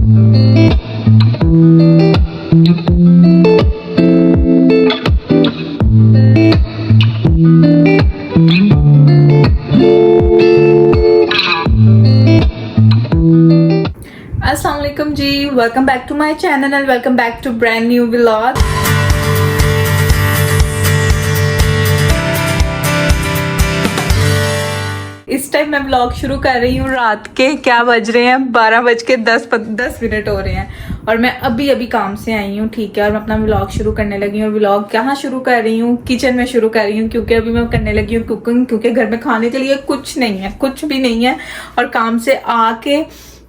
अस्सलाम वालेकुम जी, welcome back to my channel and welcome back to brand new vlog. इस टाइम मैं व्लॉग शुरू कर रही हूँ रात के, क्या बज रहे हैं, 12:10 हो रहे हैं और मैं अभी अभी काम से आई हूँ। ठीक है, और मैं अपना व्लॉग शुरू करने लगी हूँ। और व्लॉग कहाँ शुरू कर रही हूँ? किचन में शुरू कर रही हूँ, क्योंकि अभी मैं करने लगी हूँ कुकिंग, क्योंकि घर में खाने के लिए कुछ नहीं है, कुछ भी नहीं है। और काम से आके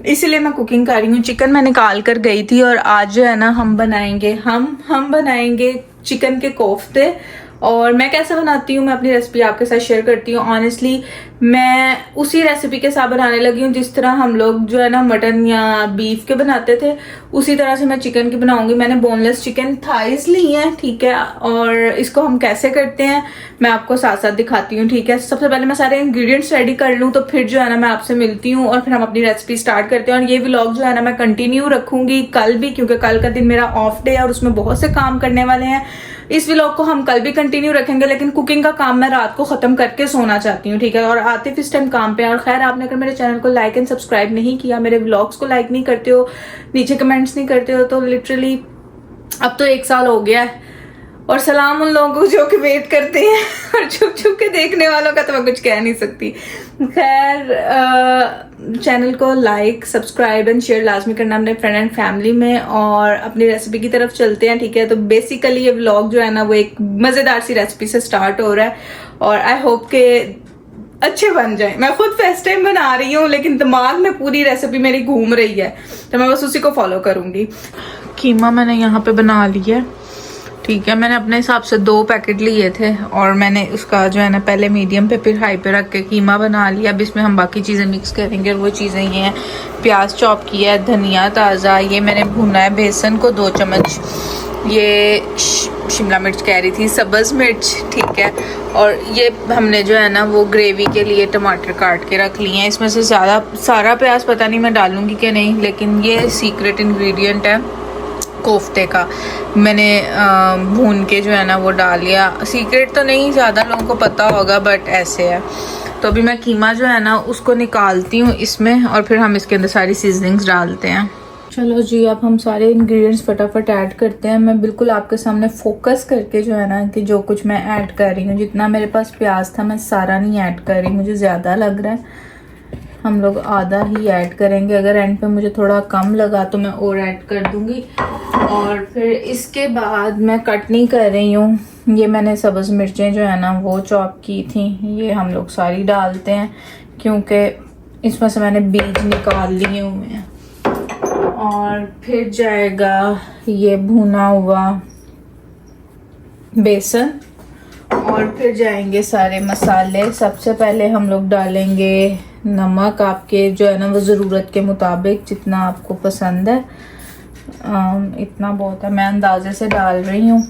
इसलिए मैं कुकिंग कर रही हूँ। चिकन मैं निकाल कर गई थी और आज जो है ना हम बनाएंगे चिकन के कोफ्ते। और मैं कैसे बनाती हूँ, मैं अपनी रेसिपी आपके साथ शेयर करती हूँ। ऑनेस्टली मैं उसी रेसिपी के साथ बनाने लगी हूँ जिस तरह हम लोग जो है ना मटन या बीफ के बनाते थे, उसी तरह से मैं चिकन की बनाऊंगी। मैंने बोनलेस चिकन थाइस ली है, ठीक है, और इसको हम कैसे करते हैं मैं आपको साथ साथ दिखाती हूँ। ठीक है, सबसे पहले मैं सारे इंग्रेडिएंट्स रेडी कर लूँ, तो फिर जो है ना मैं आपसे मिलती हूँ और फिर हम अपनी रेसिपी स्टार्ट करते हैं। और ये व्लॉग जो है ना मैं कंटिन्यू रखूंगी कल भी, क्योंकि कल का दिन मेरा ऑफ डे है और उसमें बहुत से काम करने वाले हैं। इस व्लॉग को हम कल भी कंटिन्यू रखेंगे, लेकिन कुकिंग का काम मैं रात को खत्म करके सोना चाहती हूँ। ठीक है, और आतिफ इस टाइम काम पे है। और खैर, आपने अगर मेरे चैनल को लाइक एंड सब्सक्राइब नहीं किया, मेरे व्लॉग्स को लाइक नहीं करते हो, नीचे कमेंट्स नहीं करते हो, तो लिटरली अब तो 1 साल हो गया है। और सलाम उन लोगों को जो कि वेट करते हैं और छुप छुप के देखने वालों का तो मैं कुछ कह नहीं सकती। खैर, चैनल को लाइक सब्सक्राइब एंड शेयर लाजमी करना अपने फ्रेंड एंड फैमिली में। और अपनी रेसिपी की तरफ चलते हैं। ठीक है, तो बेसिकली ये व्लॉग जो है ना वो एक मज़ेदार सी रेसिपी से स्टार्ट हो रहा है और आई होप के अच्छे बन जाए। मैं खुद फर्स्ट टाइम बना रही हूँ, लेकिन दिमाग में पूरी रेसिपी मेरी घूम रही है, तो मैं बस उसी को फॉलो करूँगी। कीमा मैंने यहाँ पे बना लिया, ठीक है। मैंने अपने हिसाब से 2 पैकेट लिए थे और मैंने उसका जो है ना पहले मीडियम पे फिर हाई पे रख के कीमा बना लिया। अब इसमें हम बाकी चीज़ें मिक्स करेंगे और वो चीज़ें ये हैं, प्याज चॉप किया है, धनिया ताज़ा, ये मैंने भुना है बेसन को 2 चम्मच, ये शिमला मिर्च कह रही थी, सब्ज़ मिर्च, ठीक है। और ये हमने जो है ना वो ग्रेवी के लिए टमाटर काट के रख लिए हैं। इसमें से ज़्यादा सारा प्याज पता नहीं मैं डालूँगी कि नहीं, लेकिन ये सीक्रेट इंग्रेडिएंट है कोफ्ते का। मैंने भून के जो है ना वो डाल लिया। सीक्रेट तो नहीं, ज़्यादा लोगों को पता होगा, बट ऐसे है। तो अभी मैं कीमा जो है ना उसको निकालती हूँ इसमें और फिर हम इसके अंदर सारी सीजनिंग्स डालते हैं। चलो जी, अब हम सारे इंग्रेडिएंट्स फटाफट ऐड करते हैं। मैं बिल्कुल आपके सामने फोकस करके जो है ना कि जो कुछ मैं ऐड कर रही हूँ, जितना मेरे पास प्याज था मैं सारा नहीं ऐड कर रही, मुझे ज़्यादा लग रहा है, हम लोग आधा ही ऐड करेंगे। अगर एंड पे मुझे थोड़ा कम लगा तो मैं और ऐड कर दूंगी। और फिर इसके बाद मैं कट नहीं कर रही हूँ, ये मैंने सब्ज़ मिर्चें जो है ना वो चॉप की थी, ये हम लोग सारी डालते हैं क्योंकि इसमें से मैंने बीज निकाल लिए हुए हैं। और फिर जाएगा ये भुना हुआ बेसन और फिर जाएंगे सारे मसाले। सबसे पहले हम लोग डालेंगे नमक, आपके जो है ना वो ज़रूरत के मुताबिक जितना आपको पसंद है, इतना बहुत है, मैं अंदाजे से डाल रही हूँ,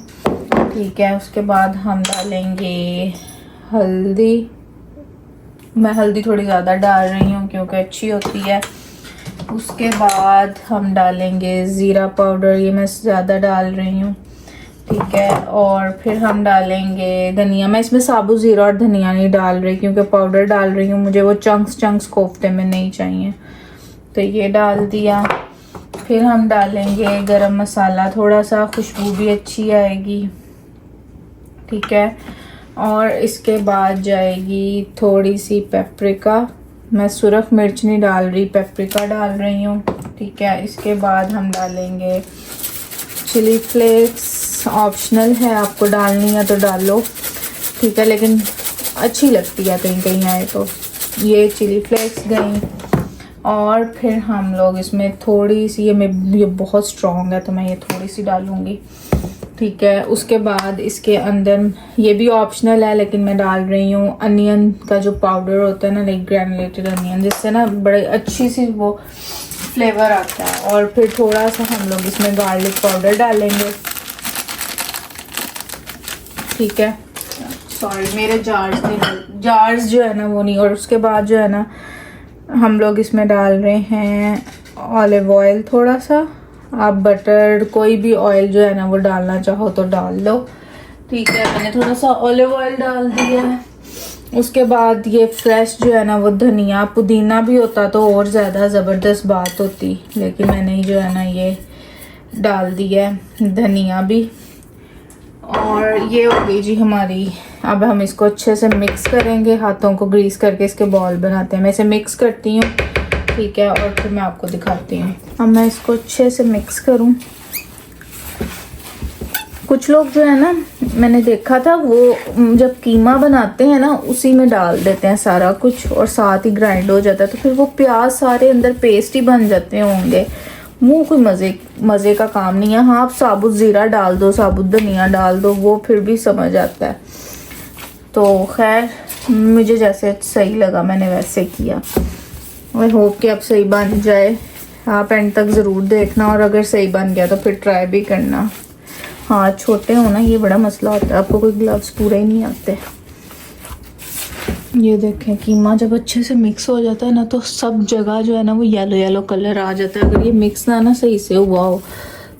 ठीक है। उसके बाद हम डालेंगे हल्दी, मैं हल्दी थोड़ी ज़्यादा डाल रही हूँ क्योंकि अच्छी होती है। उसके बाद हम डालेंगे ज़ीरा पाउडर, ये मैं ज़्यादा डाल रही हूँ, ठीक है। और फिर हम डालेंगे धनिया, मैं इसमें साबुत ज़ीरा और धनिया नहीं डाल रही क्योंकि पाउडर डाल रही हूँ, मुझे वो चंक्स कोफ्ते में नहीं चाहिए, तो ये डाल दिया। फिर हम डालेंगे गरम मसाला, थोड़ा सा खुशबू भी अच्छी आएगी, ठीक है। और इसके बाद जाएगी थोड़ी सी पेपरिका, मैं सुरख मिर्च नहीं डाल रही, पेपरिका डाल रही हूँ, ठीक है। इसके बाद हम डालेंगे चिली फ्लेक्स, ऑप्शनल है, आपको डालनी है तो डाल लो, ठीक है, लेकिन अच्छी लगती है कहीं कहीं आए तो। ये चिली फ्लेक्स गई और फिर हम लोग इसमें थोड़ी सी, ये बहुत स्ट्रॉन्ग है तो मैं ये थोड़ी सी डालूँगी, ठीक है। उसके बाद इसके अंदर, ये भी ऑप्शनल है लेकिन मैं डाल रही हूँ अनियन का जो पाउडर होता है ना, लाइक ग्रैनुलेटेड अनियन, जिससे ना बड़ी अच्छी सी वो फ्लेवर आता है। और फिर थोड़ा सा हम लोग इसमें गार्लिक पाउडर डालेंगे, ठीक है। सॉरी, मेरे जार्स जो है ना वो नहीं। और उसके बाद जो है ना हम लोग इसमें डाल रहे हैं ऑलिव ऑयल थोड़ा सा, आप बटर कोई भी ऑयल जो है ना वो डालना चाहो तो डाल लो। ठीक है, मैंने थोड़ा सा ऑलिव ऑयल डाल दिया है। उसके बाद ये फ्रेश जो है ना वो धनिया पुदीना भी होता तो और ज़्यादा ज़बरदस्त बात होती, लेकिन मैंने जो है ना ये डाल दिया है धनिया भी। और ये हो गई जी हमारी। अब हम इसको अच्छे से मिक्स करेंगे, हाथों को ग्रीस करके इसके बॉल बनाते हैं। मैं इसे मिक्स करती हूँ, ठीक है, और फिर मैं आपको दिखाती हूँ। अब मैं इसको अच्छे से मिक्स करूँ। कुछ लोग जो है ना, मैंने देखा था वो जब कीमा बनाते हैं ना उसी में डाल देते हैं सारा कुछ और साथ ही ग्राइंड हो जाता है, तो फिर वो प्याज सारे अंदर पेस्ट ही बन जाते होंगे। वो कोई मज़े का काम नहीं है। हाँ, आप साबुत ज़ीरा डाल दो, साबुत धनिया डाल दो, वो फिर भी समझ आता है। तो खैर मुझे जैसे सही लगा मैंने वैसे किया। आई होप कि अब सही बन जाए। आप एंड तक ज़रूर देखना, और अगर सही बन गया तो फिर ट्राई भी करना। हाँ, छोटे हो ना ये बड़ा मसला होता है, आपको कोई ग्लव्स पूरे ही नहीं आते। ये देखें, कीमा जब अच्छे से मिक्स हो जाता है ना तो सब जगह जो है ना वो येलो येलो कलर आ जाता है। अगर ये मिक्स ना सही से हुआ हो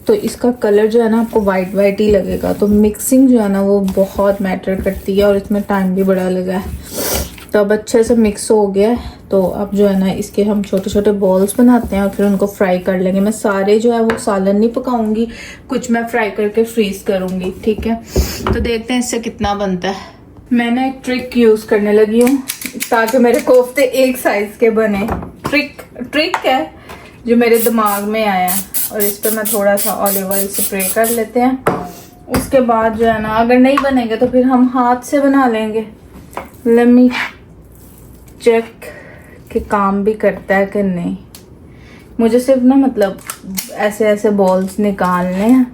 तो इसका कलर जो है ना आपको वाइट वाइट ही लगेगा। तो मिक्सिंग जो है ना वो बहुत मैटर करती है, और इसमें टाइम भी बड़ा लगा है। तो अब अच्छे से मिक्स हो गया है। तो अब जो है ना इसके हम छोटे छोटे बॉल्स बनाते हैं और फिर उनको फ्राई कर लेंगे। मैं सारे जो है वो सालन नहीं पकाऊंगी, कुछ मैं फ्राई करके फ्रीज करूंगी। ठीक है, तो देखते हैं इससे कितना बनता है। मैंने एक ट्रिक यूज करने लगी हूँ ताकि मेरे कोफ्ते एक साइज के बने। ट्रिक है जो मेरे दिमाग में आया, और इस पर मैं थोड़ा सा ऑलिव ऑयल स्प्रे कर लेते हैं। उसके बाद जो है ना अगर नहीं बनेंगे तो फिर हम हाथ से बना लेंगे। लेट मी चेक कि काम भी करता है कि नहीं। मुझे सिर्फ ना मतलब ऐसे ऐसे बॉल्स निकालने हैं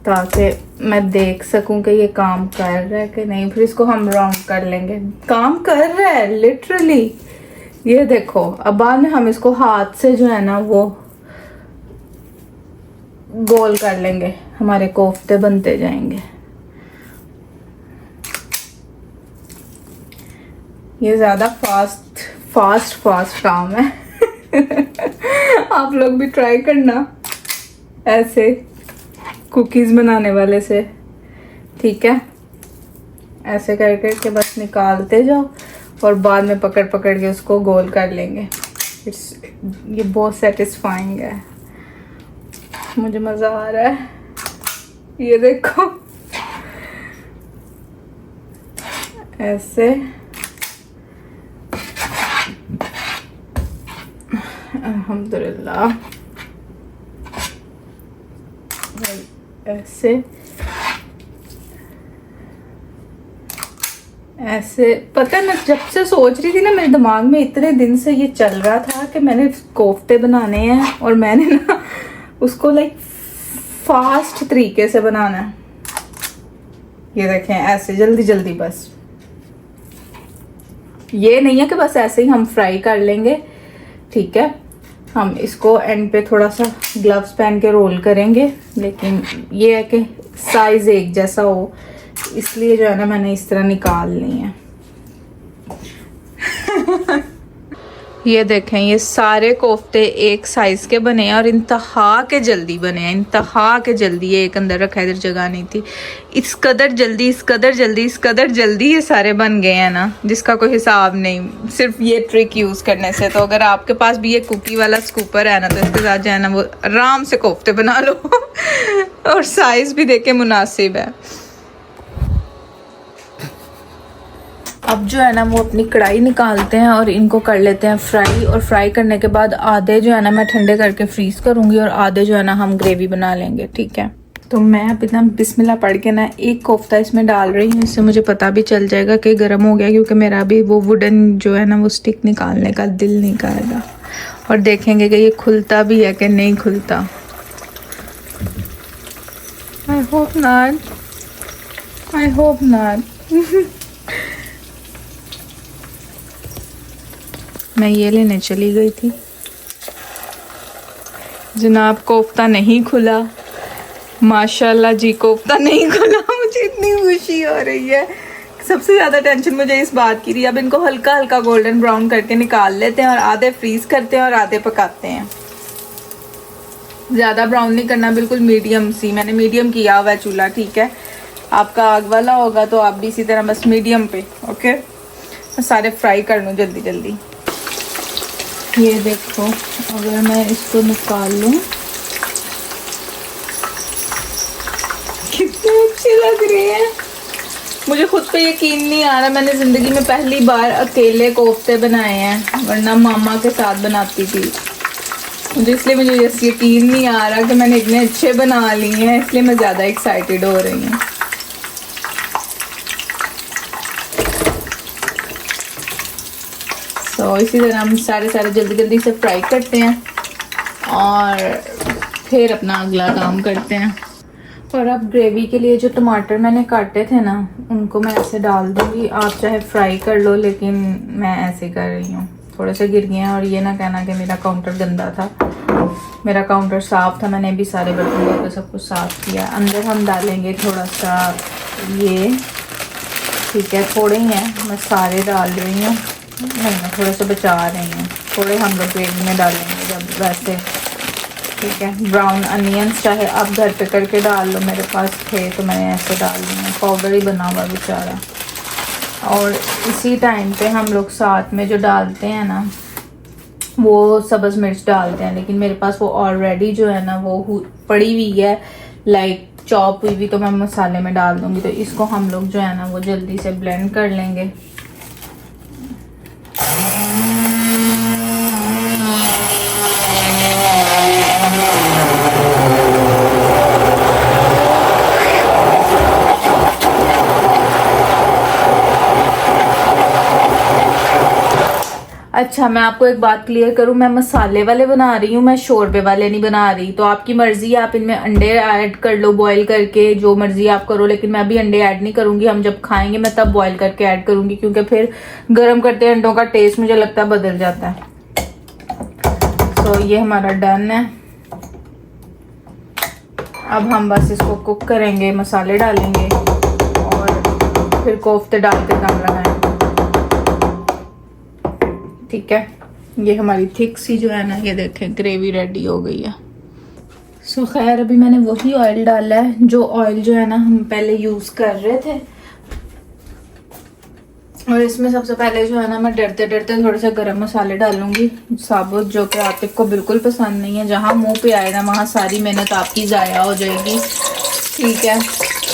ताकि मैं देख सकूं कि ये काम कर रहा है कि नहीं। फिर इसको हम राउंड कर लेंगे। काम कर रहा है लिटरली, ये देखो। अब बाद में हम इसको हाथ से जो है ना वो गोल कर लेंगे, हमारे कोफ्ते बनते जाएंगे। ये ज़्यादा फास्ट काम है। आप लोग भी ट्राई करना ऐसे कुकीज़ बनाने वाले से। ठीक है, ऐसे कर कर के बस निकालते जाओ और बाद में पकड़ पकड़ के उसको गोल कर लेंगे। ये बहुत सेटिस्फाइंग है, मुझे मज़ा आ रहा है। ये देखो ऐसे। अल्हम्दुलिल्लाह ऐसे ऐसे। पता है, मैं जब से सोच रही थी ना, मेरे दिमाग में इतने दिन से ये चल रहा था कि मैंने कोफ्ते बनाने हैं और मैंने ना उसको लाइक फास्ट तरीके से बनाना है। ये देखें ऐसे जल्दी जल्दी, बस ये नहीं है कि बस ऐसे ही हम फ्राई कर लेंगे। ठीक है, हम इसको एंड पे थोड़ा सा ग्लव्स पहन के रोल करेंगे, लेकिन ये है कि साइज एक जैसा हो, इसलिए जो है ना मैंने इस तरह निकाल ली है। ये देखें, ये सारे कोफ्ते एक साइज के बने हैं और इंतहा के जल्दी बने हैं, इंतहा के जल्दी। ये एक अंदर रखा, इधर जगह नहीं थी। इस कदर जल्दी ये सारे बन गए हैं ना जिसका कोई हिसाब नहीं, सिर्फ ये ट्रिक यूज करने से। तो अगर आपके पास भी ये कुकी वाला स्कूपर है ना तो इसके साथ जो है ना वो आराम से कोफ्ते बना लो। और साइज भी देखे मुनासिब है। अब जो है ना वो अपनी कढ़ाई निकालते हैं और इनको कर लेते हैं फ्राई। और फ्राई करने के बाद आधे जो है ना मैं ठंडे करके फ्रीज करूंगी और आधे जो है ना हम ग्रेवी बना लेंगे। ठीक है, तो मैं अब इतना बिस्मिल्लाह पढ़ के ना एक कोफ्ता इसमें डाल रही हूँ। इससे मुझे पता भी चल जाएगा कि गर्म हो गया, क्योंकि मेरा भी वो वुडन जो है ना वो स्टिक निकालने का दिल नहीं करेगा। और देखेंगे कि ये खुलता भी है कि नहीं खुलता। I hope not. मैं ये लेने चली गई थी जनाब, कोफ्ता नहीं खुला। माशाल्लाह जी, कोफ्ता नहीं खुला। मुझे इतनी खुशी हो रही है, सबसे ज़्यादा टेंशन मुझे इस बात की थी। अब इनको हल्का हल्का गोल्डन ब्राउन करके निकाल लेते हैं और आधे फ्रीज करते हैं और आधे पकाते हैं। ज़्यादा ब्राउन नहीं करना, बिल्कुल मीडियम सी, मैंने मीडियम किया हुआ है चूल्हा, ठीक है। आपका आग वाला होगा तो आप भी इसी तरह बस मीडियम पे, ओके। मैं सारे फ्राई कर लूँ जल्दी जल्दी। ये देखो, अगर मैं इसको निकाल लूँ, कितने अच्छे लग रहे हैं। मुझे खुद पे यकीन नहीं आ रहा, मैंने ज़िंदगी में पहली बार अकेले कोफ्ते बनाए हैं, वरना मामा के साथ बनाती थी। मुझे यकीन नहीं आ रहा कि मैंने इतने अच्छे बना लिए हैं, इसलिए मैं ज़्यादा एक्साइटेड हो रही हूँ। तो इसी तरह हम सारे जल्दी जल्दी से फ्राई करते हैं और फिर अपना अगला काम करते हैं। और अब ग्रेवी के लिए जो टमाटर मैंने काटे थे ना, उनको मैं ऐसे डाल दूँगी। आप चाहे फ्राई कर लो, लेकिन मैं ऐसे कर रही हूँ। थोड़े से गिर गए हैं, और ये ना कहना कि मेरा काउंटर गंदा था, मेरा काउंटर साफ़ था। मैंने भी सारे बर्तनों को सब कुछ साफ़ किया। अंदर हम डालेंगे थोड़ा सा ये, ठीक है, थोड़े ही हैं, मैं सारे डाल रही हूँ। नहीं, मैं थोड़े से बचा रही हूँ, थोड़े हम लोग ग्रेवी में डालेंगे जब वैसे, ठीक है। ब्राउन अनियंस चाहे आप घर पे करके डाल लो, मेरे पास थे तो मैंने ऐसे डाल दिए, पाउडर ही बना हुआ बेचारा। और इसी टाइम पे हम लोग साथ में जो डालते हैं ना, वो सब्ज़ मिर्च डालते हैं, लेकिन मेरे पास वो ऑलरेडी जो है ना वो पड़ी हुई है, लाइक चॉप हुई भी, तो मैं मसाले में डाल दूँगी। तो इसको हम लोग जो है ना वो जल्दी से ब्लेंड कर लेंगे। अच्छा, मैं आपको एक बात क्लियर करूं, मैं मसाले वाले बना रही हूँ, मैं शोरबे वाले नहीं बना रही। तो आपकी मर्जी है, आप इनमें अंडे ऐड कर लो बॉईल करके, जो मर्जी आप करो, लेकिन मैं अभी अंडे ऐड नहीं करूंगी। हम जब खाएंगे मैं तब बॉईल करके ऐड करूंगी, क्योंकि फिर गर्म करते अंडों का टेस्ट मुझे लगता है बदल जाता है। तो ये हमारा डन है। अब हम बस इसको कुक करेंगे, मसाले डालेंगे और फिर कोफ्ते डाल के दम लगाएंगे, ठीक है। ये हमारी थिक सी जो है ना, ये देखें ग्रेवी रेडी हो गई है। सो खैर, अभी मैंने वही ऑयल डाला है जो ऑयल जो है ना हम पहले यूज़ कर रहे थे। और इसमें सबसे पहले जो है ना मैं डरते डरते थोड़े से गरम मसाले डालूंगी साबुत, जो कि आतिफ को बिल्कुल पसंद नहीं है। जहाँ मुंह पे आएगा वहाँ सारी मेहनत आपकी ज़ाया हो जाएगी, ठीक है।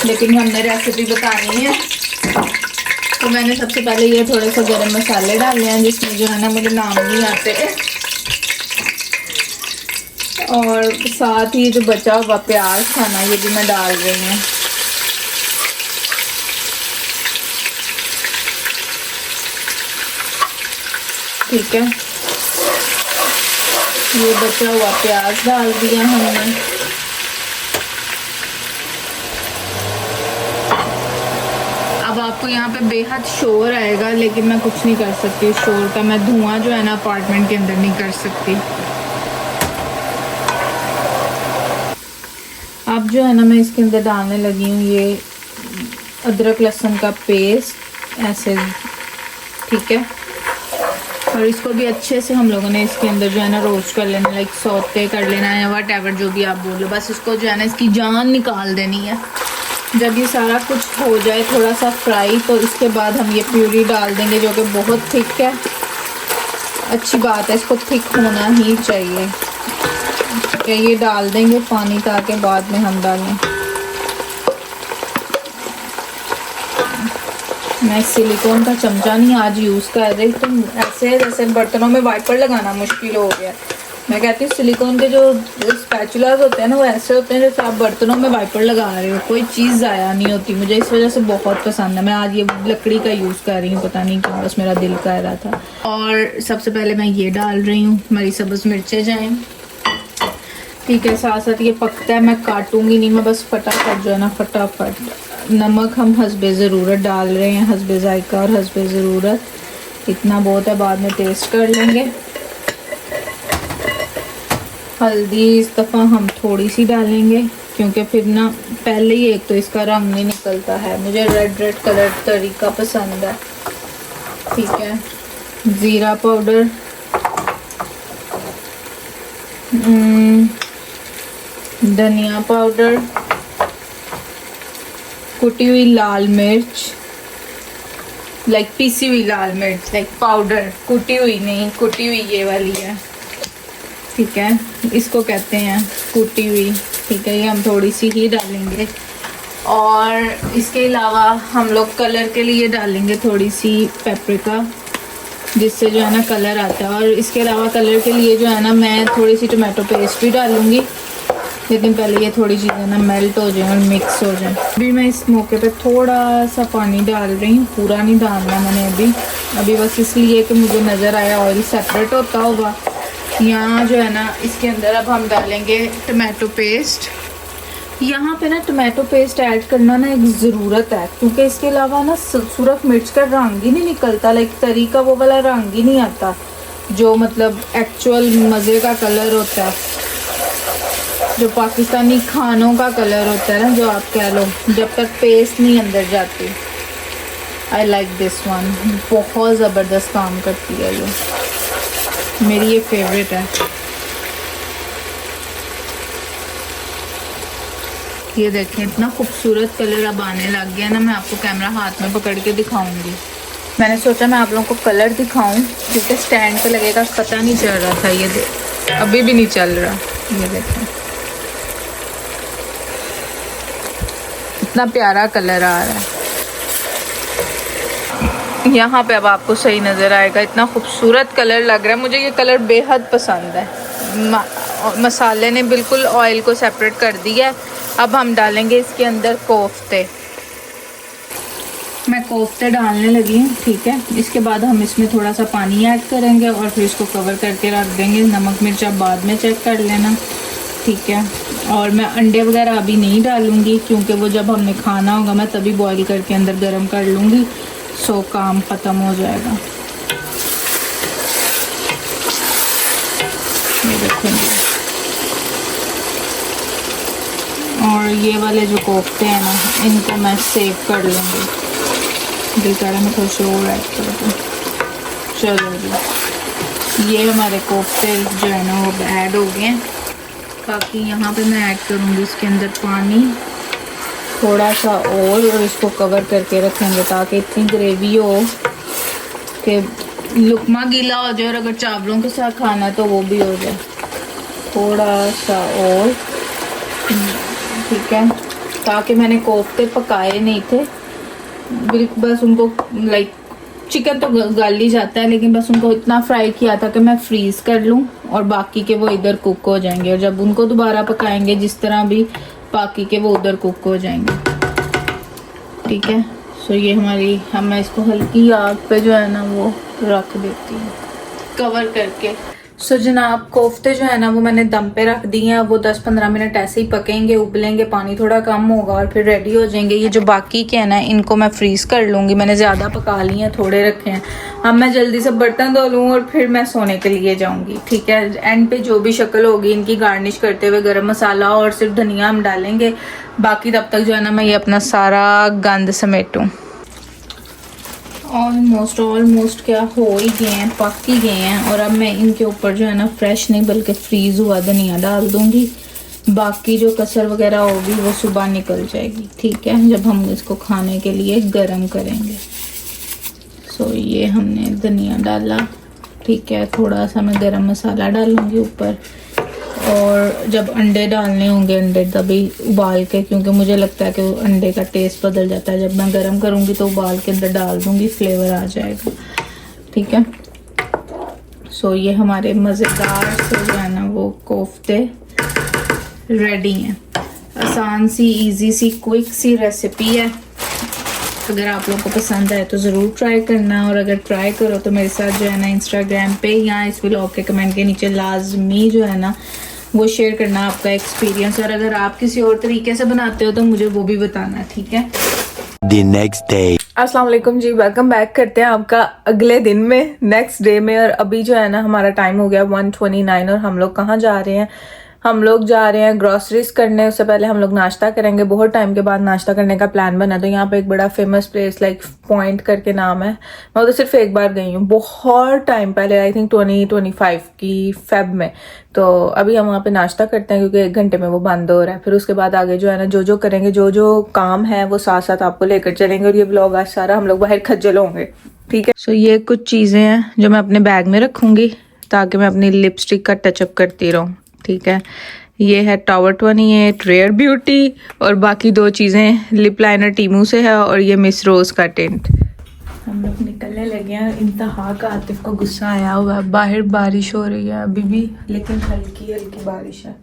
लेकिन हमने रेसिपी बतानी है, तो मैंने सबसे पहले ये थोड़े से गरम मसाले डाले हैं, जिसमें जो है ना मुझे नाम नहीं आते। और साथ ही जो बचा हुआ प्याज था ना, ये भी मैं डाल रही हूँ। ठीक है, ये बचा हुआ प्याज डाल दिया हमने। अब आपको यहाँ पे बेहद शोर आएगा, लेकिन मैं कुछ नहीं कर सकती शोर का। मैं धुआं जो है ना अपार्टमेंट के अंदर नहीं कर सकती। अब जो है ना मैं इसके अंदर डालने लगी हूँ ये अदरक लहसुन का पेस्ट, ऐसे, ठीक है। और इसको भी अच्छे से हम लोगों ने इसके अंदर जो है ना रोस्ट कर लेना, लाइक सौते कर लेना है, या व्हाटएवर जो भी आप बोलो। बस इसको जो है ना इसकी जान निकाल देनी है। जब ये सारा कुछ हो जाए थोड़ा सा फ्राई, तो इसके बाद हम ये प्यूरी डाल देंगे, जो कि बहुत थिक है। अच्छी बात है, इसको थिक होना ही चाहिए। ये डाल देंगे पानी, ताकि बाद में हम डालें। मैं सिलिकॉन का चमचा नहीं आज यूज़ कर रही, तो ऐसे जैसे बर्तनों में वाइपर लगाना मुश्किल हो गया। मैं कहती हूँ सिलिकॉन के जो स्पैचुलास होते हैं ना, वो ऐसे होते हैं जैसे आप बर्तनों में वाइपर लगा रहे हो, कोई चीज़ ज़ाया नहीं होती। मुझे इस वजह से बहुत पसंद है। मैं आज ये लकड़ी का यूज़ कर रही हूँ, पता नहीं क्यों, बस मेरा दिल कर रहा था। और सबसे पहले मैं ये डाल रही हूँ, हमारी सब्ज़ मिर्चें जाएँ, ठीक है। साथ साथ ये पकता है, मैं काटूंगी नहीं, मैं बस फटाफट जो है ना फटाफट। नमक हम हस्बे ज़रूरत डाल रहे हैं, हस्बे जायका और हस्बे ज़रूरत, इतना बहुत है, बाद में टेस्ट कर लेंगे। हल्दी इस दफ़ा हम थोड़ी सी डालेंगे, क्योंकि फिर ना पहले ही एक तो इसका रंग नहीं निकलता है। मुझे रेड रेड कलर तरीका पसंद है। ठीक है, ज़ीरा पाउडर, धनिया पाउडर, कुटी हुई लाल मिर्च, लाइक पीसी हुई लाल मिर्च, लाइक पाउडर, कुटी हुई नहीं, कुटी हुई ये वाली है। ठीक है, इसको कहते हैं कुटी हुई। ठीक है, ये हम थोड़ी सी ही डालेंगे। और इसके अलावा हम लोग कलर के लिए डालेंगे थोड़ी सी पेपरिका, जिससे जो है ना कलर आता है। और इसके अलावा कलर के लिए जो है ना मैं थोड़ी सी टमाटो पेस्ट भी डालूँगी, लेकिन पहले ये थोड़ी चीज़ें ना मेल्ट हो जाए और मिक्स हो जाए। अभी मैं इस मौके पे थोड़ा सा पानी डाल रही हूँ, पूरा नहीं डालना मैंने अभी बस इसलिए कि मुझे नज़र आया ऑयल सेपरेट होता होगा। यहाँ जो है ना इसके अंदर अब हम डालेंगे टमाटो पेस्ट। यहाँ पे ना टमाटो पेस्ट ऐड करना ना एक ज़रूरत है, क्योंकि इसके अलावा ना सिर्फ मिर्च का रंग ही नहीं निकलता, लाइक तरी का वो वाला रंग ही नहीं आता जो मतलब एक्चुअल मज़े का कलर होता है, जो पाकिस्तानी खानों का कलर होता है ना, जो आप कह लो, जब तक पेस्ट नहीं अंदर जाती। आई लाइक दिस वन, बहुत ज़बरदस्त काम करती है ये, मेरी ये फेवरेट है। ये देखें इतना खूबसूरत कलर अब आने लग गया ना। मैं आपको कैमरा हाथ में पकड़ के दिखाऊंगी। मैंने सोचा मैं आप लोगों को कलर दिखाऊं, क्योंकि स्टैंड पे लगेगा, पता नहीं चल रहा था। ये अभी भी नहीं चल रहा। ये देखें इतना प्यारा कलर आ रहा है। यहाँ पे अब आपको सही नज़र आएगा, इतना खूबसूरत कलर लग रहा है। मुझे ये कलर बेहद पसंद है। मसाले ने बिल्कुल ऑयल को सेपरेट कर दिया है। अब हम डालेंगे इसके अंदर कोफ्ते। मैं कोफ्ते डालने लगी हूँ। ठीक है, इसके बाद हम इसमें थोड़ा सा पानी ऐड करेंगे और फिर इसको कवर करके रख देंगे। नमक मिर्च आप बाद में चेक कर लेना। ठीक है, और मैं अंडे वगैरह अभी नहीं डालूँगी, क्योंकि वो जब हमने खाना होगा मैं तभी बॉईल करके अंदर गर्म कर लूँगी, सो काम ख़त्म हो जाएगा। ये देखेंगे। और ये वाले जो कोफ्ते हैं ना, इनको मैं सेव कर लूँगी। दिल कर रहा है मैं थोड़ा सा और ऐड कर दूँ। चलो जी, ये हमारे कोफ्ते जो है ना वो ऐड हो गए हैं। बाकी यहाँ पे मैं ऐड करूँगी इसके अंदर पानी थोड़ा सा और इसको कवर करके रखेंगे, ताकि इतनी ग्रेवी हो कि लुकमा गीला हो जाए, और अगर चावलों के साथ खाना है तो वो भी हो जाए। थोड़ा सा और, ठीक है, ताकि मैंने कोफ्ते पकाए नहीं थे, बिल्कुल बस उनको लाइक चिकन तो गल ही जाता है, लेकिन बस उनको इतना फ्राई किया था कि मैं फ्रीज कर लूँ और बाकी के वो इधर कुक हो जाएंगे। और जब उनको दोबारा पकाएंगे जिस तरह भी, बाकी के वो उधर कुक हो जाएंगे। ठीक है, सो ये हमारी, हम मैं इसको हल्की आग पे जो है ना वो रख देती हूँ कवर करके। सो जनाब, कोफ्ते जो है ना वो मैंने दम पे रख दिए हैं। वो 10-15 मिनट ऐसे ही पकेंगे, उबलेंगे, पानी थोड़ा कम होगा और फिर रेडी हो जाएंगे। ये जो बाकी के हैं ना, इनको मैं फ्रीज़ कर लूँगी। मैंने ज़्यादा पका लिए हैं, थोड़े रखे हैं। अब मैं जल्दी से बर्तन धो लूँ और फिर मैं सोने के लिए जाऊँगी। ठीक है, एंड पे जो भी शक्ल होगी इनकी गार्निश करते हुए गरम मसाला और सिर्फ धनिया हम डालेंगे। बाकी तब तक जो है ना मैं ये अपना सारा गंद समेटूँ। ऑलमोस्ट क्या हो ही गए हैं, पक ही गए हैं। और अब मैं इनके ऊपर जो है ना फ्रेश नहीं बल्कि फ्रीज हुआ धनिया डाल दूंगी। बाकी जो कसर वगैरह होगी वो सुबह निकल जाएगी। ठीक है, जब हम इसको खाने के लिए गरम करेंगे। सो ये हमने धनिया डाला। ठीक है, थोड़ा सा मैं गरम मसाला डालूंगी ऊपर। और जब अंडे डालने होंगे, अंडे तभी उबाल के, क्योंकि मुझे लगता है कि अंडे का टेस्ट बदल जाता है। जब मैं गरम करूँगी तो उबाल के अंदर डाल दूँगी, फ्लेवर आ जाएगा। ठीक है, सो ये हमारे मज़ेदार से जो है ना वो कोफ्ते रेडी हैं। आसान सी, इजी सी, क्विक सी रेसिपी है। अगर आप लोगों को पसंद आए तो ज़रूर ट्राई करना। और अगर ट्राई करो तो मेरे साथ जो है ना इंस्टाग्राम पे या इस व्लॉग के कमेंट के नीचे लाजमी जो है ना वो शेयर करना आपका एक्सपीरियंस। और अगर आप किसी और तरीके से बनाते हो तो मुझे वो भी बताना। ठीक है, The next day. अस्सलाम वालेकुम जी, वेलकम बैक करते हैं आपका अगले दिन में, नेक्स्ट डे में। और अभी जो है ना हमारा टाइम हो गया 1:29 और हम लोग कहाँ जा रहे हैं? हम लोग जा रहे हैं ग्रोसरीज करने। उससे पहले हम लोग नाश्ता करेंगे। बहुत टाइम के बाद नाश्ता करने का प्लान बना। तो यहाँ पे एक बड़ा फेमस प्लेस लाइक पॉइंट करके नाम है। मैं उधर सिर्फ एक बार गई हूँ बहुत टाइम पहले, आई थिंक 2025 की फेब में। तो अभी हम वहाँ पे नाश्ता करते हैं क्योंकि 1 घंटे में वो बंद हो रहा है। फिर उसके बाद आगे जो है ना जो करेंगे, जो काम है वो साथ साथ आपको लेकर चलेंगे। और ये ब्लॉग आज सारा हम लोग बाहर खज्जल होंगे, ठीक है। सो ये कुछ चीज़ें हैं जो मैं अपने बैग में रखूँगी ताकि मैं अपनी लिपस्टिक का टचअप करती रहूँ, ठीक है। ये है टॉवर 28 रेयर ब्यूटी, और बाकी 2 चीज़ें लिप लाइनर टीमू से है, और ये मिस रोज़ का टिंट। हम लोग निकलने लगे हैं। इंतहा का आतिफ को गुस्सा आया हुआ है। बाहर बारिश हो रही है अभी भी, लेकिन हल्की हल्की बारिश है।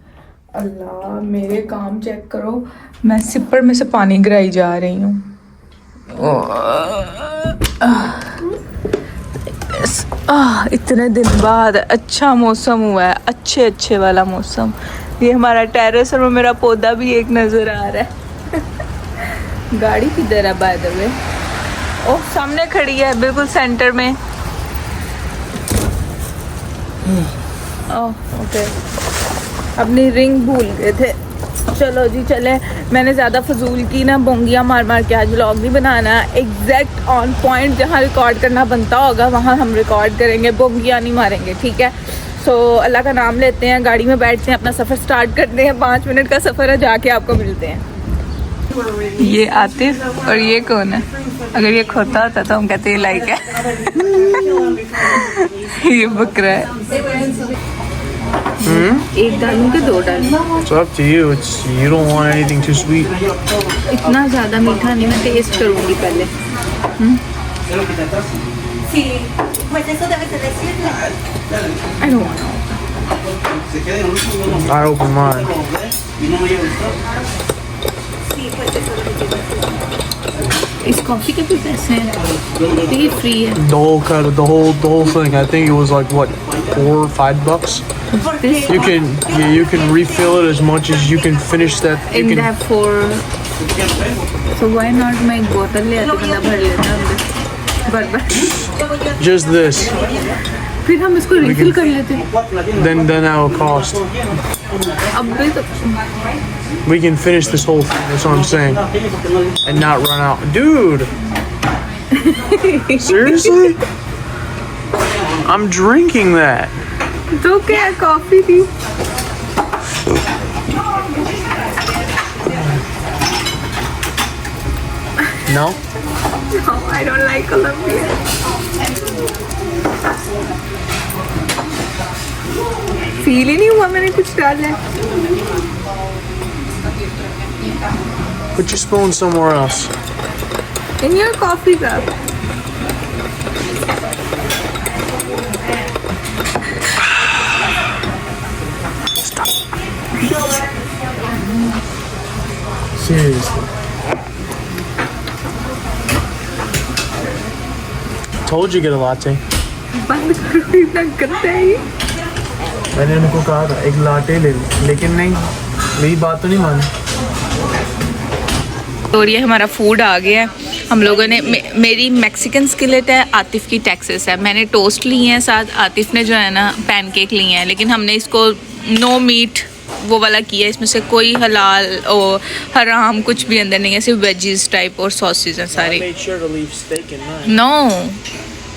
अल्लाह मेरे काम चेक करो, मैं सिपर में से पानी गिराई जा रही हूँ। इतने दिन बाद अच्छा मौसम हुआ है, अच्छे वाला मौसम। ये हमारा टेरेस और मेरा पौधा भी एक नजर आ रहा है। गाड़ी किधर है बाय द वे? ओह सामने खड़ी है बिल्कुल सेंटर में। ओह ओके, अपनी रिंग भूल गए थे। चलो जी चले। मैंने ज़्यादा फजूल की ना बोंगियाँ मार के आज व्लॉग नहीं बनाना। एग्जैक्ट ऑन पॉइंट जहाँ रिकॉर्ड करना बनता होगा वहाँ हम रिकॉर्ड करेंगे, बोंगियाँ नहीं मारेंगे, ठीक है। सो अल्लाह का नाम लेते हैं, गाड़ी में बैठते हैं, अपना सफ़र स्टार्ट करते हैं। 5 मिनट का सफ़र है, जाके आपको मिलते हैं। ये आतिफ और ये कौन है? अगर ये खोता होता तो हम कहते हैं लाइक है। ये बकरा है। एक डालूं कि 2 डालूं? It's up to you. You don't want anything too sweet. इतना ज़्यादा मीठा नहीं, मैं टेस्ट करूँगी पहले। I don't want to. I open mine. इस कॉफ़ी के भी पैसे हैं, ये फ्री है। The whole thing. I think it was like what, $4 or $5. You can refill it as much as you can finish that. You In can. that for. So why not मैं एक बोतल ले आती, बंदा भर लेता अंदर बराबर। Just this. फिर हम इसको रिफिल कर लेते। Then that will cost. अब भी तो We can finish this whole thing. That's what I'm saying, and not run out, dude. Seriously? I'm drinking that. तो क्या कॉफ़ी थी? No? No, I don't like Colombia. Feel ही नहीं हुआ मैंने कुछ डाला। Put your spoon somewhere else. In your coffee cup. Seriously. Told you get a latte. बंद करो, इतना गंदा है ये। मैंने उनको कहा था एक लाटे ले लो, लेकिन नहीं, मेरी बात तो नहीं मानी। और ये हमारा फूड आ गया है। हम लोगों ने मेरी मैक्सिकन स्किलेट है, आतिफ की टेक्सास है। मैंने टोस्ट लिए हैं साथ, आतिफ ने जो है ना पैनकेक लिए हैं। लेकिन हमने इसको नो मीट वो वाला किया, इसमें से कोई हलाल और हराम कुछ भी अंदर नहीं है, सिर्फ वेजीज टाइप और सॉसेज हैं सारे। नो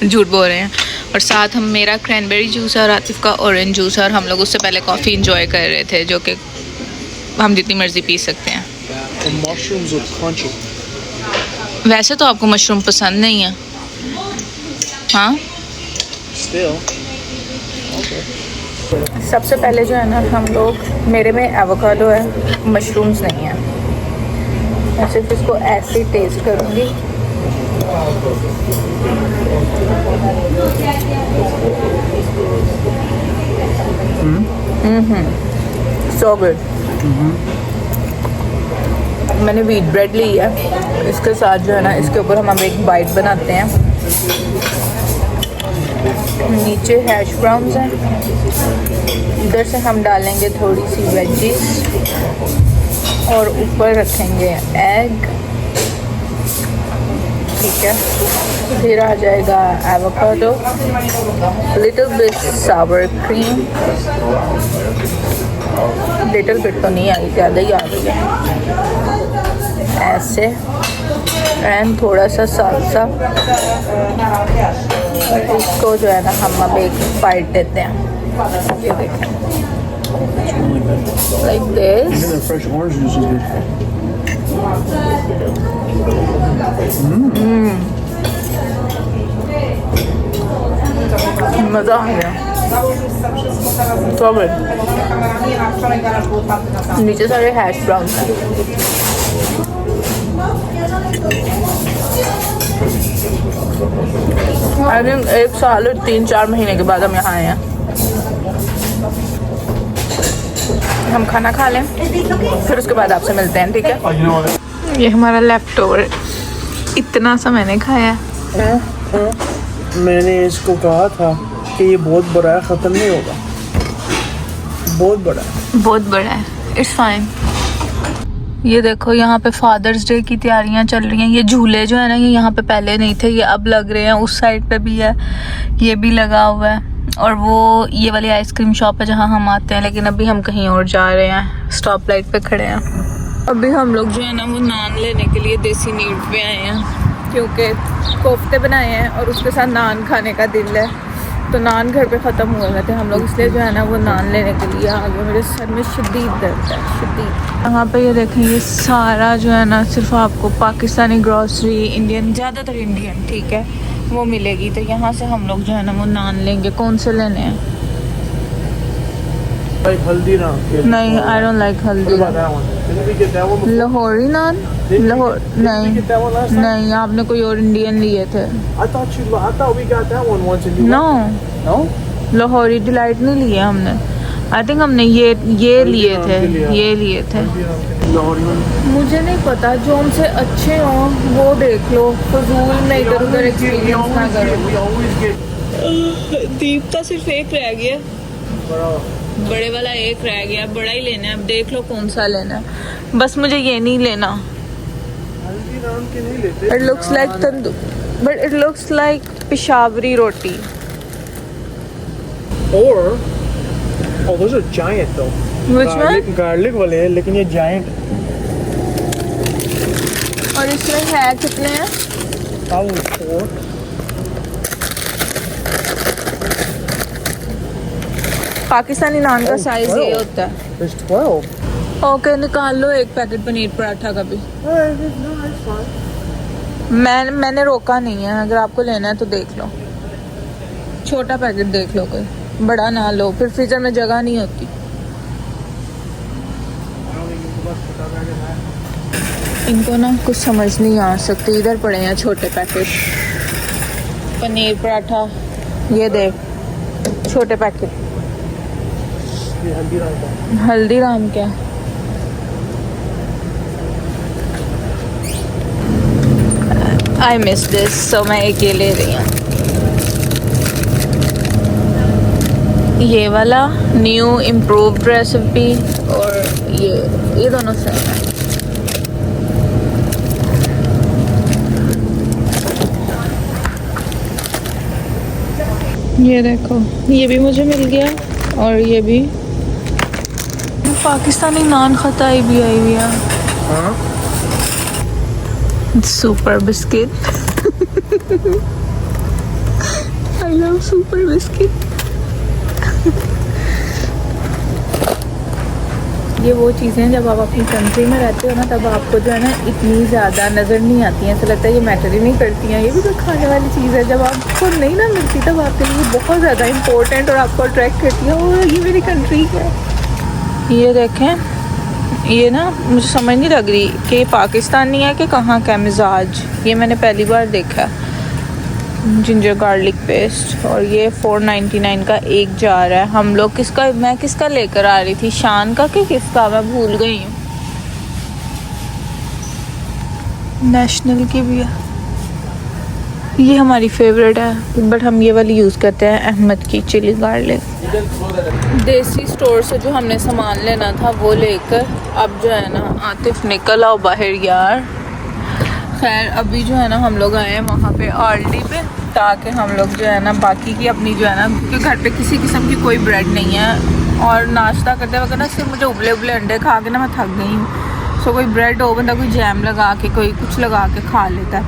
झूठ बोल रहे हैं। और साथ हम मेरा क्रैनबेरी जूस है और आतिफ का ऑरेंज जूस है। और हम लोग उससे पहले कॉफ़ी इंजॉय कर रहे थे, जो कि हम जितनी मर्जी पी सकते हैं। वैसे तो आपको मशरूम पसंद नहीं है? हाँ सबसे पहले जो है ना हम लोग, मेरे में एवोकाडो है, मशरूम्स नहीं है। मैं सिर्फ इसको ऐसे ही टेस्ट करूँगी। So good. मैंने व्हीट ब्रेड ली है, इसके साथ जो है ना इसके ऊपर हम एक बाइट बनाते हैं। नीचे हैश ब्राउन्स हैं, इधर से हम डालेंगे थोड़ी सी वेजीज और ऊपर रखेंगे एग, ठीक है। फिर आ जाएगा एवोकाडो, लिटिल बिट सावर क्रीम, लिटिल बिट तो नहीं आई, ज़्यादा ही आ गई है। ऐसे एंड थोड़ा सा सालसा, और इसको जो है ना हम अब एक बाइट देते हैं। ये देखें, like this. That fresh orange juice is good. मज़ा आ गया। तो नीचे सारे हैश ब्राउन हैं। आई थिंक 1 साल और 3-4 महीने के बाद हम यहाँ आए हैं। हम खाना खा लें, फिर उसके बाद आपसे मिलते हैं, ठीक है? You know what? ये हमारा लेफ्ट ओवर, इतना सा मैंने खाया है। मैंने इसको कहा था कि ये बहुत बड़ा है, ख़त्म नहीं होगा। बहुत बड़ा है। बहुत बड़ा है, इट्स फाइन। ये देखो यहाँ पे फादर्स डे की तैयारियां चल रही हैं। ये झूले जो है ना, ये यहाँ पे पहले नहीं थे, ये अब लग रहे हैं। उस साइड पे भी है, ये भी लगा हुआ है। और वो ये वाली आइसक्रीम शॉप है जहाँ हम आते हैं, लेकिन अभी हम कहीं और जा रहे हैं, स्टॉप लाइट पे खड़े हैं। अभी हम लोग जो है ना वो नान लेने के लिए देसी नीड पे आए हैं, क्योंकि कोफ्ते बनाए हैं और उसके साथ नान खाने का दिल है। तो नान घर पे ख़त्म हुए हुए थे हम लोग, इसलिए जो है ना वो नान लेने के लिए आ गए। मेरे सर में शदीद दर्द है, शदीद। यहाँ पे ये देखें, ये सारा जो है ना सिर्फ आपको पाकिस्तानी ग्रॉसरी, इंडियन, ज़्यादातर इंडियन, ठीक है, वो मिलेगी। तो यहाँ से हम लोग जो है ना वो नान लेंगे। कौन से लेने हैं? Like Haldiram. नहीं, I don't like haldi. That one. Didn't we get that one before? Lahori naan? Lahore Didn't we नहीं get that one last time? नहीं, आपने कोई और इंडियन लिए थे। I thought we got that one once and you know, No? Lahori delight नहीं लिए हमने। आई थिंक हमने ये लिए थे, ये लिए थे। Lahori one. मुझे नहीं पता, जो हमसे अच्छे हों वो देख लो, फजूल में इधर उधर एक्सपीरियंस ना करो। We always get दीप का सिर्फ एक रह गया, बड़ा बड़े वाला एक रह गया, बड़ा ही लेना है। अब देख लो कौन सा लेना है, बस मुझे ये नहीं लेना। हल्दीराम के नहीं लेते। It looks like tandoor, but it looks like Peshawari roti. Or oh, those are giant though. Which one? Garlic वाले हैं, लेकिन ये giant है। और इसमें है कितने हैं? Probably 4. पाकिस्तानी नान का साइज ये 12. होता है। There's 12. ओके, निकाल लो एक पैकेट पनीर पराठा का भी। मैंने रोका नहीं है, अगर आपको लेना है तो देख लो। छोटा पैकेट देख लो, कोई बड़ा ना लो, फिर फ्रीजर में जगह नहीं होती। इनको ना कुछ समझ नहीं आ सकती, इधर पड़े हैं छोटे पैकेट। पनीर पराठा ये देख, छोटे पैकेट। ये हल्दीराम का। हल्दीराम क्या? आई मिस दिस, सो मैं एक ये ले रही हूँ। ये वाला न्यू इम्प्रूव्ड रेसिपी, और ये दोनों सेम है। ये देखो, ये भी मुझे मिल गया, और ये भी। पाकिस्तानी नान खताई भी आई हुई है। हाँ? Super biscuit. I love super biscuit. ये वो चीज़ें जब आप अपनी कंट्री में रहते हो ना, तब आपको जो है ना इतनी ज़्यादा नज़र नहीं आती हैं, ऐसा लगता है ये मैटर ही नहीं करती हैं। ये भी तो खाने वाली चीज़ है, जब आपको नहीं ना मिलती तब आपके लिए बहुत ज़्यादा इंपॉर्टेंट और आपको अट्रैक्ट करती है। और ये मेरी कंट्री है। ये देखें, ये ना मुझे समझ नहीं लग रही कि ये पाकिस्तानी है कि कहाँ का मिजाज। ये मैंने पहली बार देखा, जिंजर गार्लिक पेस्ट, और ये 499 का एक जार है। हम लोग मैं किसका लेकर आ रही थी, शान का कि किसका, मैं भूल गई हूँ। नेशनल की भी है, ये हमारी फेवरेट है, बट हम ये वाली यूज़ करते हैं, अहमद की चिली गार्लिक। देसी स्टोर से जो हमने सामान लेना था वो लेकर अब जो है ना आतिफ निकल आओ बाहर यार। खैर अभी जो है ना हम लोग आए हैं वहाँ पे आल्डी पे, ताकि हम लोग जो है ना बाकी की अपनी जो है ना, क्योंकि घर पे किसी किस्म की कोई ब्रेड नहीं है, और नाश्ता करते वक्त ना सिर्फ मुझे उबले उबले अंडे खा के ना मैं थक गई हूँ। सो कोई ब्रेड हो, बंदा कोई जैम लगा के, कोई कुछ लगा के खा लेता है,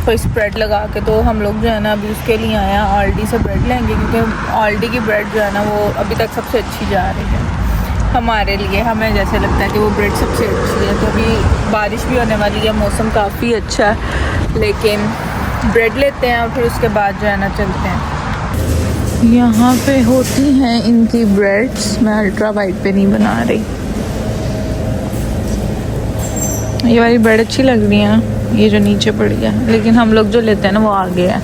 कोई स्प्रेड लगा के। तो हम लोग जो है ना अभी उसके लिए आए हैं, ऑल्डी से ब्रेड लेंगे, क्योंकि ऑल्डी की ब्रेड जो है ना वो अभी तक सबसे अच्छी जा रही है हमारे लिए। हमें जैसे लगता है कि वो ब्रेड सबसे अच्छी है। तो अभी बारिश भी होने वाली है, मौसम काफ़ी अच्छा है, लेकिन ब्रेड लेते हैं और फिर उसके बाद जो है ना चलते हैं। यहाँ पे होती हैं इनकी ब्रेड्स, मैं अल्ट्रा वाइड पे नहीं बना रही। ये वाली ब्रेड अच्छी लग रही है, ये जो नीचे पड़ी है, लेकिन हम लोग जो लेते हैं ना वो आगे है।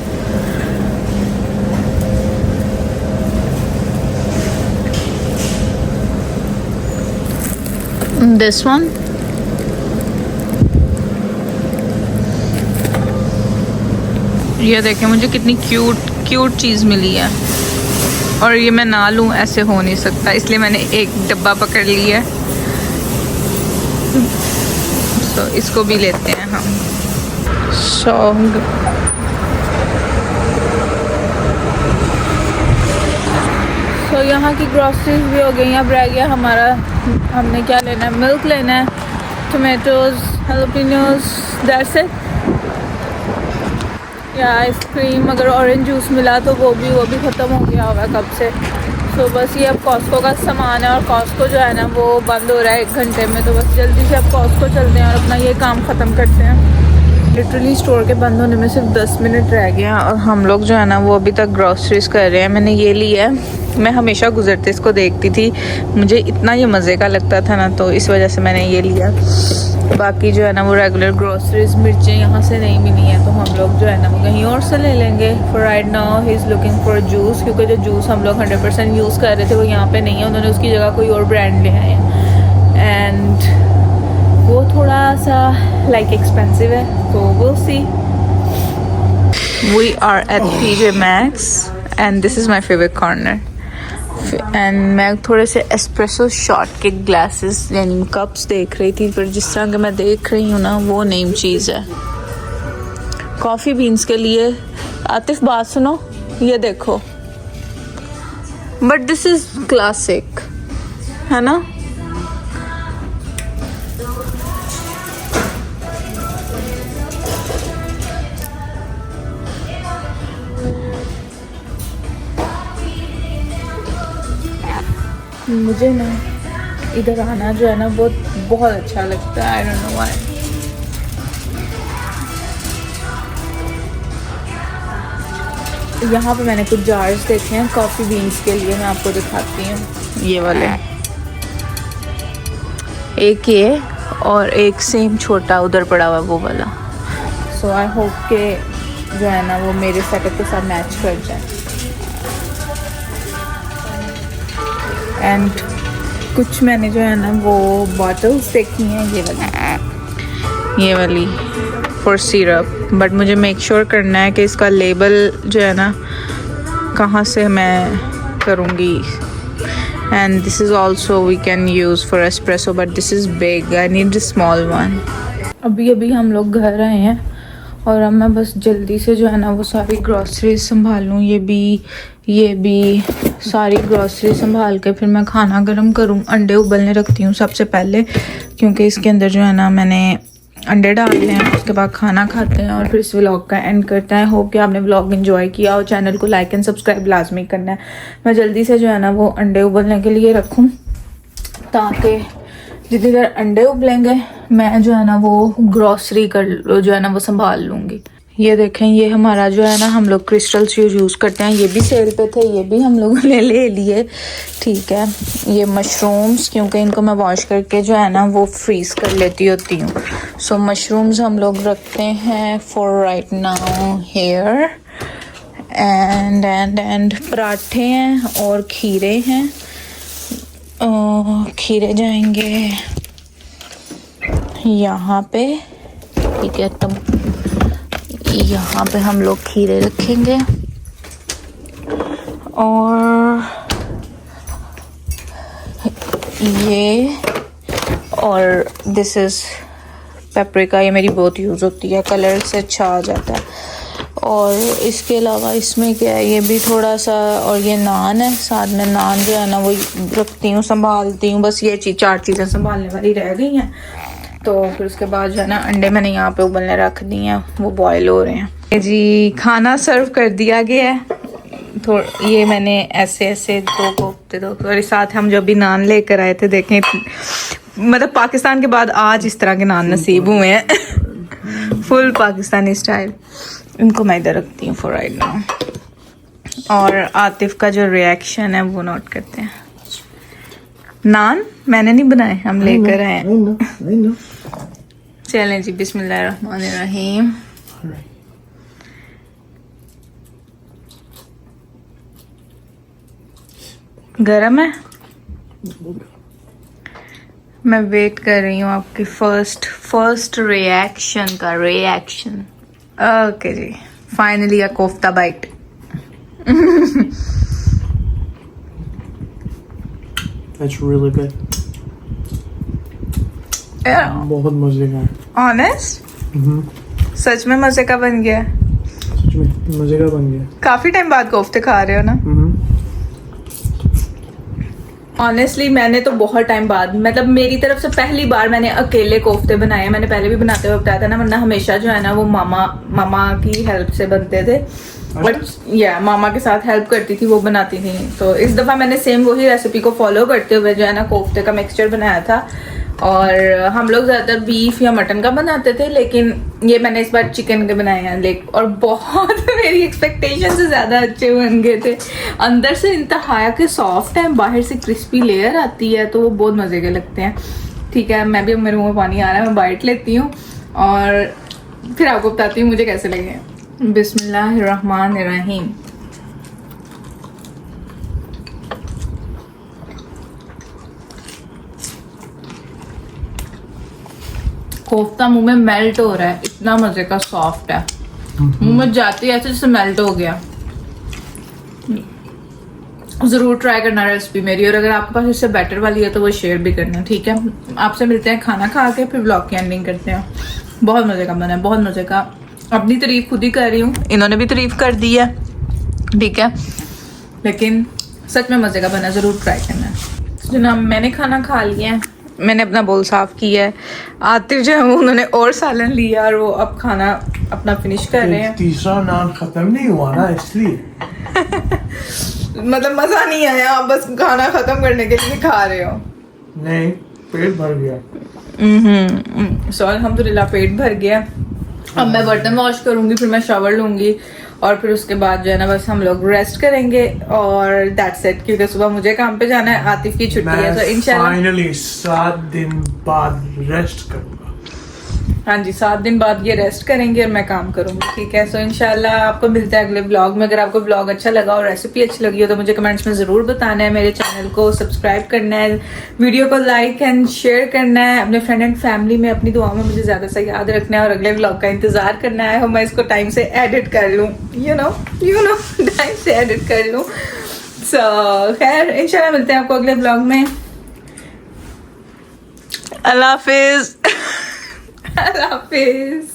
दिस वन, ये देखें मुझे कितनी क्यूट चीज़ मिली है, और ये मैं ना लूँ ऐसे हो नहीं सकता, इसलिए मैंने एक डब्बा पकड़ लिया है। तो इसको भी लेते हैं हम। सॉन्ग तो यहाँ की ग्रॉसरीज भी हो गई। अब रह गया हमारा, हमने क्या लेना है, मिल्क लेना है, टोमेटोज, जैलपिनोज, दैट्स इट। या आइसक्रीम, अगर ऑरेंज जूस मिला तो वो भी ख़त्म हो गया होगा कब से। तो बस ये अब कॉस्को का सामान है, और कॉस्को जो है ना वो बंद हो रहा है 1 घंटे में। तो बस जल्दी से अब कॉस्को चलते हैं और अपना ये काम ख़त्म करते हैं। लिटरली स्टोर के बंद होने में सिर्फ 10 मिनट रह गए हैं, और हम लोग जो है ना वो अभी तक ग्रॉसरीज कर रहे हैं। मैंने ये लिया है, मैं हमेशा गुजरते इसको देखती थी, मुझे इतना ये मज़े का लगता था ना, तो इस वजह से मैंने ये लिया। बाकी जो है ना वो रेगुलर ग्रॉसरीज, मिर्चें यहाँ से नहीं मिली हैं, तो हम लोग जो है ना वो कहीं और से ले लेंगे। For right now he is looking for juice, क्योंकि जो जूस हम लोग 100% यूज़ कर रहे थे वो यहाँ पे नहीं है, उन्होंने उसकी जगह कोई और ब्रांड ले आए हैं, एंड वो थोड़ा सा लाइक एक्सपेंसिव है, तो will see. We are at PJ Maxx and this is my favourite corner. And मैं थोड़े से एस्प्रेसो शॉट के ग्लासेस यानी कप्स देख रही थी, पर जिस तरह के मैं देख रही हूँ ना वो नेम चीज़ है। कॉफ़ी बीन्स के लिए आतिफ बात सुनो, ये देखो, बट दिस इज़ क्लासिक है ना। मुझे ना इधर आना जो है ना बहुत अच्छा लगता है, आई डोंट नो व्हाई। यहाँ पे मैंने कुछ जार्स देखे हैं कॉफ़ी बीन्स के लिए, मैं आपको दिखाती हूँ। ये वाले, एक ये और एक सेम छोटा उधर पड़ा हुआ वो वाला। सो आई होप के जो है ना वो मेरे सेटअप के साथ मैच कर जाए। एंड कुछ मैंने जो है ना वो बॉटल्स देखी हैं, ये वाली फॉर सिरप, बट मुझे मेक श्योर करना है कि इसका लेबल जो है ना कहाँ से मैं करूँगी। And this is also we can use for espresso, but this is big, I need a small one. अभी हम लोग घर आए हैं, और अब मैं बस जल्दी से जो है ना वो सारी ग्रॉसरी संभाल लूँ। ये भी सारी ग्रॉसरी संभाल के फिर मैं खाना गर्म करूँ। अंडे उबलने रखती हूँ सबसे पहले, क्योंकि इसके अंदर जो है ना मैंने अंडे डालते हैं, उसके बाद खाना खाते हैं, और फिर इस व्लॉग का एंड करते हैं। होप कि आपने व्लॉग एंजॉय किया, और चैनल को लाइक एंड सब्सक्राइब लाजमी करना है। मैं जल्दी से जो है ना वो अंडे उबलने के लिए रखूँ, ताकि जितनी देर अंडे उबलेंगे मैं जो है ना वो ग्रॉसरी जो है ना वो संभाल लूँगी। ये देखें, ये हमारा जो है ना हम लोग क्रिस्टल्स यूज़ करते हैं, ये भी सेल पे थे, ये भी हम लोगों ने ले लिए। ठीक है, ये मशरूम्स, क्योंकि इनको मैं वॉश करके जो है ना वो फ्रीज़ कर लेती होती हूँ। सो मशरूम्स हम लोग रखते हैं for right now here. And पराठे हैं और खीरे हैं। खीरे जाएंगे यहाँ पे, ठीक है, तब यहाँ पे हम लोग खीरे रखेंगे। और ये, और दिस इज़ पेपरिका, ये मेरी बहुत यूज़ होती है, कलर से अच्छा आ जाता है। और इसके अलावा इसमें क्या है, ये भी थोड़ा सा, और ये नान है साथ में। नान जो है ना वो रखती हूँ, संभालती हूँ, बस ये चार चीज़ें संभालने वाली रह गई हैं। तो फिर उसके बाद जो है ना अंडे मैंने यहाँ पे उबलने रख दिए हैं, वो बॉयल हो रहे हैं जी। खाना सर्व कर दिया गया है। ये मैंने ऐसे दो कोफ्ते दो, और साथ हम जो भी नान लेकर आए थे, देखें मतलब पाकिस्तान के बाद आज इस तरह के नान नसीब हुए हैं फुल पाकिस्तानी स्टाइल। इनको मैं इधर रखती हूँ फॉर राइट नाउ। और आतिफ का जो रिएक्शन है वो नोट करते हैं। नान मैंने नहीं बनाए, हम लेकर आए हैं। चलें जी, बिस्मिल्लाहिर्रहमानिर्रहीम। गरम है, मैं वेट कर रही हूँ आपकी फर्स्ट रिएक्शन का रिएक्शन। ओके जी, finally uh kofta bite. That's really good. बहुत मजे का है। ऑनेस्ट सच में मजे का बन गया। सच में मजे का बन गया। काफी टाइम बाद कोफ्ते खा रहे हो ना? ऑनेस्टली मैंने तो बहुत टाइम बाद, मतलब मेरी तरफ से पहली बार मैंने अकेले कोफ्ते बनाए। मैंने पहले भी बनाते हुए बताया था ना, वरना हमेशा जो है ना वो मामा की हेल्प से बनते थे। बट या मामा के साथ हेल्प करती थी, वो बनाती थी। तो इस दफ़ा मैंने सेम वही रेसिपी को फॉलो करते हुए जो है ना कोफ्ते का मिक्सचर बनाया था। और हम लोग ज़्यादातर बीफ या मटन का बनाते थे, लेकिन ये मैंने इस बार चिकन के बनाए हैं। और बहुत मेरी एक्सपेक्टेशन से ज़्यादा अच्छे बन गए थे। अंदर से इंतहा के सॉफ्ट है, बाहर से क्रिस्पी लेयर आती है, तो वो बहुत मज़े के लगते हैं। ठीक है, मैं भी, मेरे मुँह में पानी आ रहा है, मैं बाइट लेती हूँ और फिर आपको बताती हूँ मुझे कैसे लगे। बिस्मिल्लाहिर्रहमानिर्रहीम। कोफ्ता मुंह में मेल्ट हो रहा है, इतना मजे का सॉफ्ट है। मुंह में जाते ही ऐसे जैसे मेल्ट हो गया। जरूर ट्राई करना रेसिपी मेरी, और अगर आपके पास इससे बेटर वाली है तो वो शेयर भी करना। ठीक है, आपसे मिलते हैं खाना खा के, फिर व्लॉग की एंडिंग करते हैं। बहुत मजे का बना है, बहुत मजे का। अपनी तारीफ खुद ही कर रही हूँ, इन्होंने भी तारीफ कर दी है। ठीक है, लेकिन सच में मजे का बना, जरूर ट्राई करना। जनाब मैंने खाना खा लिया है, मैंने अपना बोल साफ किया है। आतिफ जो है वो उन्होंने और सालन लिया और वो अब खाना अपना फिनिश कर रहे हैं। तीसरा नान खत्म नहीं हुआ ना, इसलिए मतलब मजा नहीं आया, आप बस खाना खत्म करने के लिए खा रहे हो? नहीं, पेट भर गया। सो अल्हम्दुलिल्लाह पेट भर गया। अब मैं बर्तन वॉश करूंगी, फिर मैं शावर लूंगी, और फिर उसके बाद जो है ना बस हम लोग रेस्ट करेंगे और दैट्स इट। क्योंकि सुबह मुझे काम पे जाना है, आतिफ की छुट्टी है, तो इंशाल्लाह फाइनली 7 दिन बाद रेस्ट करूंगा। हाँ जी, 7 दिन बाद ये रेस्ट करेंगे और मैं काम करूंगी। ठीक है, सो इंशाल्लाह आपको मिलता है अगले ब्लॉग में। अगर आपको ब्लॉग अच्छा लगा और रेसिपी अच्छी लगी हो तो मुझे कमेंट्स में ज़रूर बताना है। मेरे चैनल को सब्सक्राइब करना है, वीडियो को लाइक एंड शेयर करना है, अपने फ्रेंड एंड फैमिली में अपनी दुआ में मुझे ज़्यादा से याद रखना है, और अगले ब्लॉग का इंतज़ार करना है। मैं इसको टाइम से एडिट कर लूँ, यू नो टाइम से एडिट कर लूँ। सो खैर, इंशाल्लाह मिलते हैं आपको अगले ब्लॉग में। अल्लाह हाफिज़। अल्लाह हाफिज़।